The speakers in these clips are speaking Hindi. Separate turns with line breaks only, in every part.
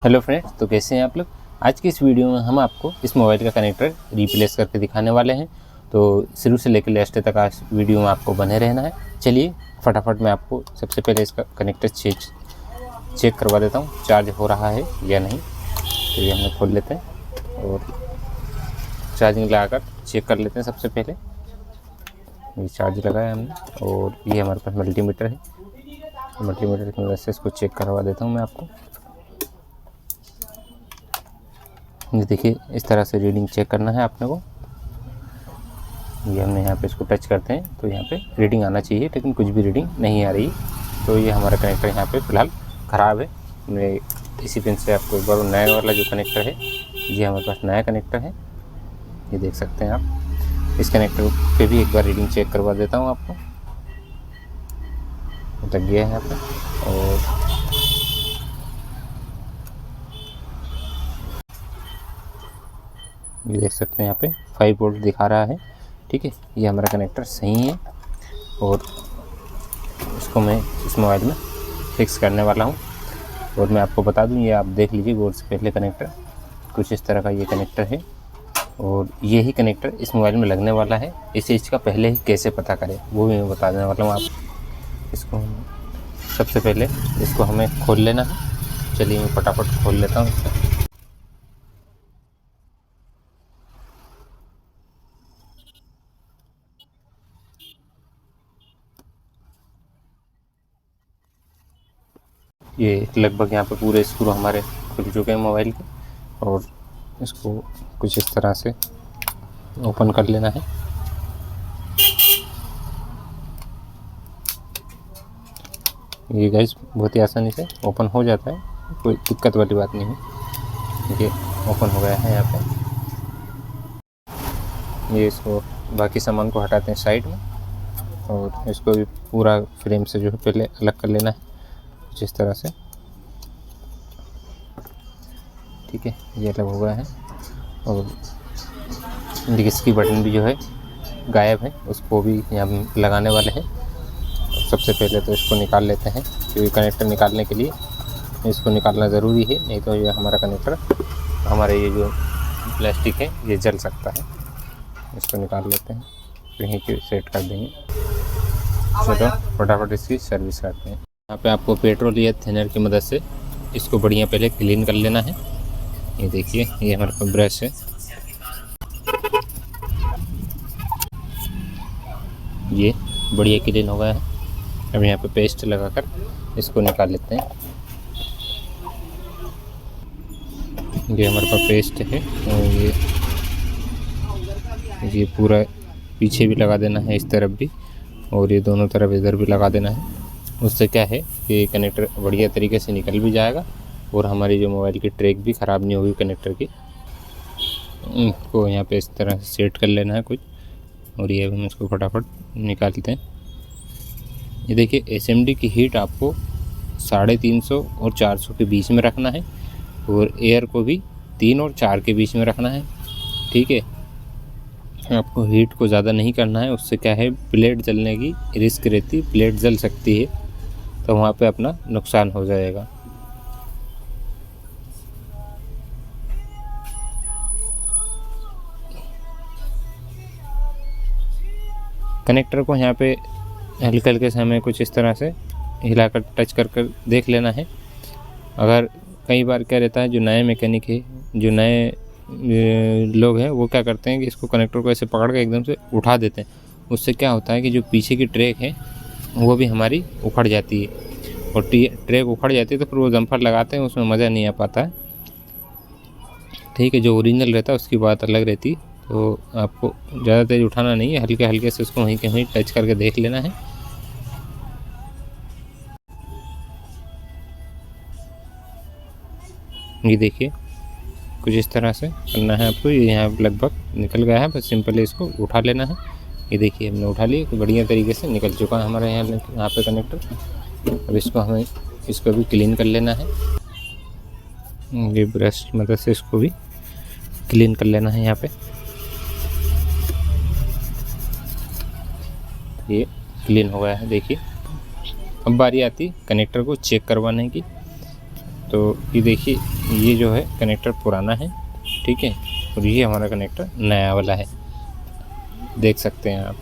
हेलो फ्रेंड्स, तो कैसे हैं आप लोग। आज की इस वीडियो में हम आपको इस मोबाइल का कनेक्टर रिप्लेस करके दिखाने वाले हैं। तो शुरू से लेकर लास्ट तक आज वीडियो में आपको बने रहना है। चलिए फटाफट मैं आपको सबसे पहले इसका कनेक्टर चेक करवा देता हूँ, चार्ज हो रहा है या नहीं। तो ये हम खोल लेते हैं और चार्जिंग लगाकर चेक कर लेते हैं। सबसे पहले ये चार्ज लगाया हमने और ये हमारे पास मल्टीमीटर है। मल्टीमीटर की मदद से इसको चेक करवा देता हूँ मैं आपको। ये देखिए, इस तरह से रीडिंग चेक करना है आपने को। ये हमने यहाँ पे इसको टच करते हैं तो यहाँ पे रीडिंग आना चाहिए, लेकिन कुछ भी रीडिंग नहीं आ रही। तो ये हमारा कनेक्टर यहाँ पे फ़िलहाल ख़राब है। मैं इसी पिन से आपको एक बार नया वाला जो कनेक्टर है, ये हमारे पास नया कनेक्टर है, ये देख सकते हैं आप। इस कनेक्टर पे भी एक बार रीडिंग चेक करवा देता हूँ आपको। लग गया है यहाँ पे और ये देख सकते हैं यहाँ पे 5 वोल्ट दिखा रहा है। ठीक है, ये हमारा कनेक्टर सही है और इसको मैं इस मोबाइल में फिक्स करने वाला हूँ। और मैं आपको बता दूँ, ये आप देख लीजिए गौर से पहले कनेक्टर कुछ इस तरह का ये कनेक्टर है और यही कनेक्टर इस मोबाइल में लगने वाला है। इस चीज़ का पहले ही कैसे पता करें वो भी मैं बता देने वाला हूँ आप। इसको सबसे पहले इसको हमें खोल लेना है। चलिए मैं फटाफट खोल लेता हूँ। ये लगभग यहाँ पे पूरे स्क्रू हमारे खुल चुके हैं मोबाइल के और इसको कुछ इस तरह से ओपन कर लेना है। ये गाइस बहुत ही आसानी से ओपन हो जाता है, कोई दिक्कत वाली बात नहीं है। ये ओपन हो गया है यहाँ पे। ये इसको बाकी सामान को हटाते हैं साइड में और इसको भी पूरा फ्रेम से जो है पहले अलग कर लेना है कुछ इस तरह से। ठीक है, ये अलग हो गया है और इसकी बटन भी जो है गायब है, उसको भी यहाँ लगाने वाले हैं। सबसे पहले तो इसको निकाल लेते हैं, क्योंकि कनेक्टर निकालने के लिए इसको निकालना ज़रूरी है, नहीं तो ये हमारा कनेक्टर, हमारे ये जो प्लास्टिक है ये जल सकता है। इसको निकाल लेते हैं, यहीं पे सेट कर देंगे। चलो फटाफट इसकी सर्विस करते हैं। यहाँ पे आपको पेट्रोल या थिनर की मदद से इसको बढ़िया पहले क्लीन कर लेना है। ये देखिए, ये हमारे पास ब्रश है, ये बढ़िया क्लीन हो गया है। अब यहाँ पे पेस्ट लगाकर इसको निकाल लेते हैं। ये हमारे पास पेस्ट है और ये पूरा पीछे भी लगा देना है, इस तरफ भी, और ये दोनों तरफ इधर भी लगा देना है। उससे क्या है कि कनेक्टर बढ़िया तरीके से निकल भी जाएगा और हमारी जो मोबाइल की ट्रैक भी ख़राब नहीं होगी कनेक्टर की। को यहाँ पे इस तरह से सेट कर लेना है कुछ, और ये हम इसको फटाफट निकालते हैं। ये देखिए, एसएमडी की हीट आपको 350 और 400 के बीच में रखना है और एयर को भी 3 और 4 के बीच में रखना है। ठीक है, आपको हीट को ज़्यादा नहीं करना है, उससे क्या है प्लेट जलने की रिस्क रहती, प्लेट जल सकती है, तो वहाँ पे अपना नुकसान हो जाएगा। कनेक्टर को यहाँ पे हल्के हल्के से हमें कुछ इस तरह से हिलाकर टच कर कर देख लेना है। अगर कई बार क्या रहता है, जो नए मैकेनिक है, जो नए लोग हैं, वो क्या करते हैं कि इसको कनेक्टर को ऐसे पकड़ के एकदम से उठा देते हैं। उससे क्या होता है कि जो पीछे की ट्रैक है वो भी हमारी उखड़ जाती है और ट्रैक उखड़ जाती है तो फिर वो जम्फर लगाते हैं, उसमें मज़ा नहीं आ पाता है। ठीक है, जो ओरिजिनल रहता है उसकी बात अलग रहती है। तो आपको ज़्यादा तेज़ उठाना नहीं है, हल्के हल्के से उसको वहीं के वहीं टच करके देख लेना है। ये देखिए, कुछ इस तरह से करना है आपको। ये यहाँ लगभग निकल गया है, बस सिंपली इसको उठा लेना है। ये देखिए, हमने उठा लिया, बढ़िया तरीके से निकल चुका है हमारे यहाँ पे कनेक्टर। अब इसको हमें इसको भी क्लीन कर लेना है। ये ब्रश की मदद से इसको भी क्लीन कर लेना है यहाँ पे। ये क्लीन हो गया है, देखिए। अब बारी आती कनेक्टर को चेक करवाने की। तो ये देखिए, ये जो है कनेक्टर पुराना है, ठीक है, और ये हमारा कनेक्टर नया वाला है, देख सकते हैं आप।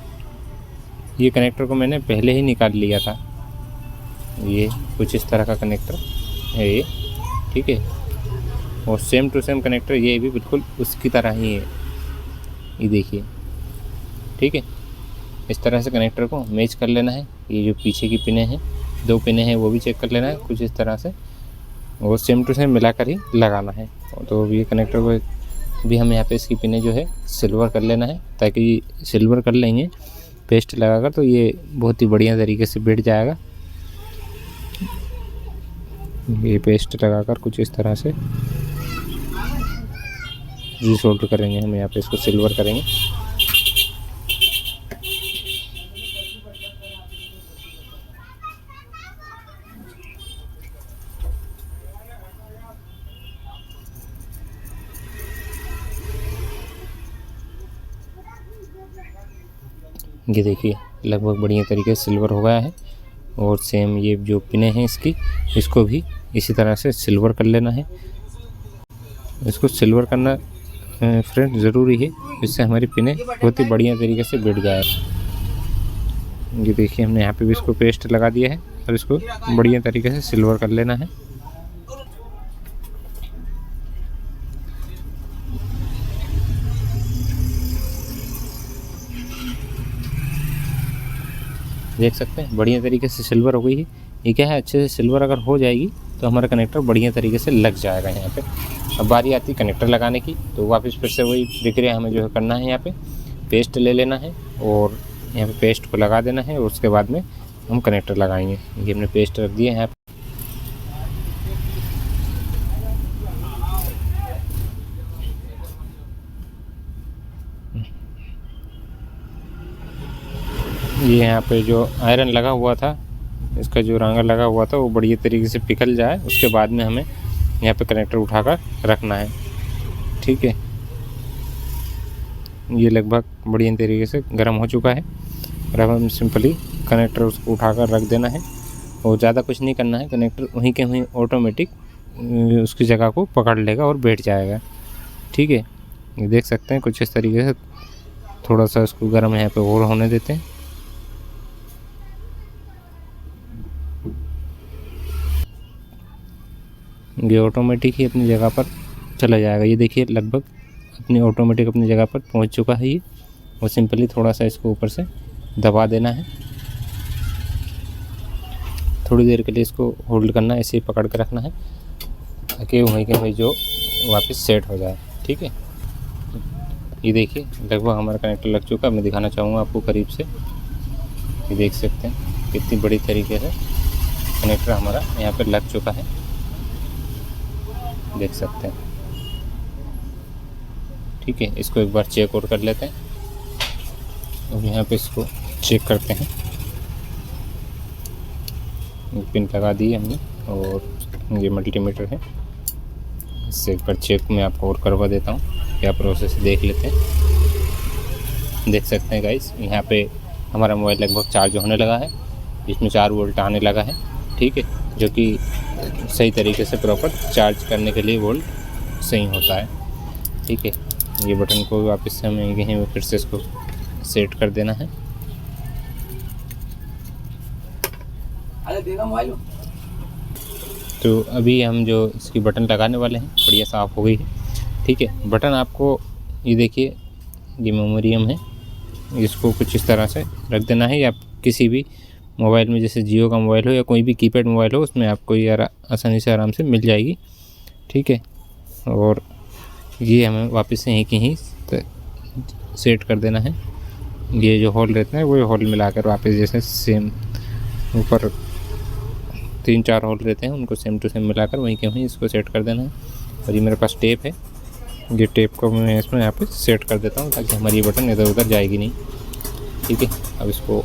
ये कनेक्टर को मैंने पहले ही निकाल लिया था। ये कुछ इस तरह का कनेक्टर है ये, ठीक है, और सेम टू सेम कनेक्टर ये भी बिल्कुल उसकी तरह ही है, ये देखिए, ठीक है। इस तरह से कनेक्टर को मैच कर लेना है। ये जो पीछे की पिनें हैं, 2 पिनें हैं, वो भी चेक कर लेना है कुछ इस तरह से, वो सेम टू सेम मिलाकर ही लगाना है। तो ये कनेक्टर को भी हम यहाँ पे इसकी पिनें जो है सिल्वर कर लेना है, ताकि सिल्वर कर लेंगे पेस्ट लगाकर तो ये बहुत ही बढ़िया तरीके से बैठ जाएगा। ये पेस्ट लगाकर कुछ इस तरह से रिसोल्ट करेंगे हम, यहाँ पे इसको सिल्वर करेंगे। ये देखिए लगभग बढ़िया तरीके से सिल्वर हो गया है। और सेम ये जो पिनें हैं इसको भी इसी तरह से सिल्वर कर लेना है। इसको सिल्वर करना फ्रेंड ज़रूरी है, इससे हमारी पिनें बहुत ही बढ़िया तरीके से बैठ जाए। ये देखिए हमने यहाँ पे भी इसको पेस्ट लगा दिया है और इसको बढ़िया तरीके से सिल्वर कर लेना है। देख सकते हैं बढ़िया तरीके से सिल्वर हो गई है। ये क्या है, अच्छे से सिल्वर अगर हो जाएगी तो हमारा कनेक्टर बढ़िया तरीके से लग जाएगा यहाँ पे। अब बारी आती है कनेक्टर लगाने की, तो वापस फिर से वही प्रक्रिया हमें जो है करना है। यहाँ पे पेस्ट ले लेना है और यहाँ पे पेस्ट को लगा देना है और उसके बाद में हम कनेक्टर लगाएंगे। ये हमने पेस्ट रख दिया है यहाँ पे। ये यहाँ पे जो आयरन लगा हुआ था, इसका जो रांगा लगा हुआ था वो बढ़िया तरीके से पिघल जाए, उसके बाद में हमें यहाँ पे कनेक्टर उठाकर रखना है, ठीक है। ये लगभग बढ़िया तरीके से गर्म हो चुका है और अब हम सिंपली कनेक्टर उसको उठाकर रख देना है और ज़्यादा कुछ नहीं करना है। कनेक्टर वहीं के वहीं ऑटोमेटिक उसकी जगह को पकड़ लेगा और बैठ जाएगा, ठीक है। ये देख सकते हैं कुछ इस तरीके से थोड़ा सा इसको गर्म यहाँ पे और होने देते हैं। ये ऑटोमेटिक ही अपनी जगह पर चला जाएगा। ये देखिए लगभग ऑटोमेटिक अपनी जगह पर पहुंच चुका है ये। और सिंपली थोड़ा सा इसको ऊपर से दबा देना है, थोड़ी देर के लिए इसको होल्ड करना है, ऐसे ही पकड़ के रखना है ताकि वहीं के वहीं जो वापस सेट हो जाए, ठीक है। ये देखिए लगभग हमारा कनेक्टर लग चुका है। मैं दिखाना चाहूँगा आपको करीब से। ये देख सकते हैं कितनी बड़ी तरीके से कनेक्टर हमारा यहाँ पे लग चुका है, देख सकते हैं, ठीक है। इसको एक बार चेक और कर लेते हैं और यहाँ पे इसको चेक करते हैं। पिन लगा दी है हमने और ये मल्टीमीटर है, इससे एक बार चेक मैं आपको और करवा देता हूँ, क्या प्रोसेस देख लेते हैं। देख सकते हैं गाइस यहाँ पे हमारा मोबाइल लगभग चार्ज होने लगा है, इसमें 4 वोल्ट आने लगा है, ठीक है, जो कि सही तरीके से प्रॉपर चार्ज करने के लिए वोल्ट सही होता है, ठीक है। ये बटन को वापस से हमें यहीं फिर से इसको सेट कर देना है। तो अभी हम जो इसकी बटन लगाने वाले हैं बढ़िया साफ़ हो गई है, ठीक है। बटन आपको ये देखिए ये मेमोरियम है, इसको कुछ इस तरह से रख देना है, या किसी भी मोबाइल में जैसे जियो का मोबाइल हो या कोई भी कीपैड मोबाइल हो उसमें आपको ये आसानी से आराम से मिल जाएगी, ठीक है। और ये हमें वापस से यहीं सेट कर देना है। ये जो होल रहता है वो होल मिलाकर वापस जैसे सेम ऊपर 3-4 होल रहते हैं उनको सेम टू सेम मिलाकर वहीं के वहीं इसको सेट कर देना है। और ये मेरे पास टेप है, ये टेप को मैं इसमें यहाँ पे सेट कर देता हूँ ताकि हमारी ये बटन इधर उधर जाएगी नहीं, ठीक है। अब इसको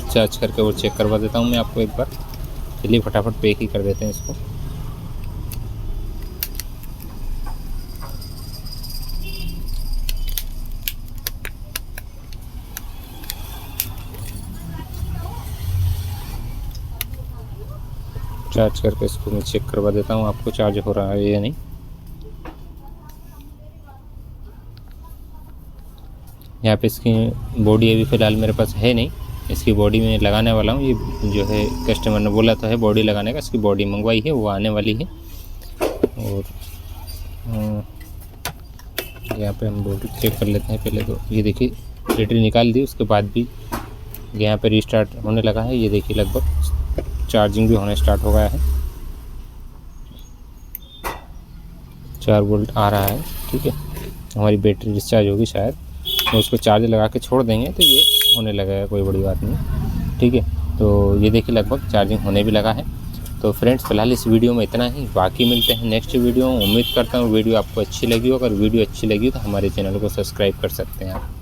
चार्ज करके और चेक करवा देता हूँ मैं आपको एक बार। चलिए फटाफट पैक ही कर देते हैं इसको। चार्ज करके इसको मैं चेक करवा देता हूँ आपको चार्ज हो रहा है या नहीं। यहाँ पे इसकी बॉडी अभी फ़िलहाल मेरे पास है नहीं, इसकी बॉडी में लगाने वाला हूँ। ये जो है कस्टमर ने बोला तो है बॉडी लगाने का, इसकी बॉडी मंगवाई है, वो आने वाली है। और यहाँ पे हम बॉडी चेक कर लेते हैं पहले। तो ये देखिए बैटरी निकाल दी, उसके बाद भी यहाँ पे रीस्टार्ट होने लगा है। ये देखिए लगभग चार्जिंग भी होने स्टार्ट हो गया है, 4 वोल्ट आ रहा है। ठीक है, हमारी बैटरी डिस्चार्ज होगी शायद, तो उसको चार्ज लगा के छोड़ देंगे तो ये होने लगेगा, कोई बड़ी बात नहीं। ठीक है, तो ये देखिए लगभग चार्जिंग होने भी लगा है। तो फ्रेंड्स फिलहाल इस वीडियो में इतना ही, बाकी मिलते हैं नेक्स्ट वीडियो में। उम्मीद करता हूँ वीडियो आपको अच्छी लगी हो। अगर वीडियो अच्छी लगी तो हमारे चैनल को सब्सक्राइब कर सकते हैं आप।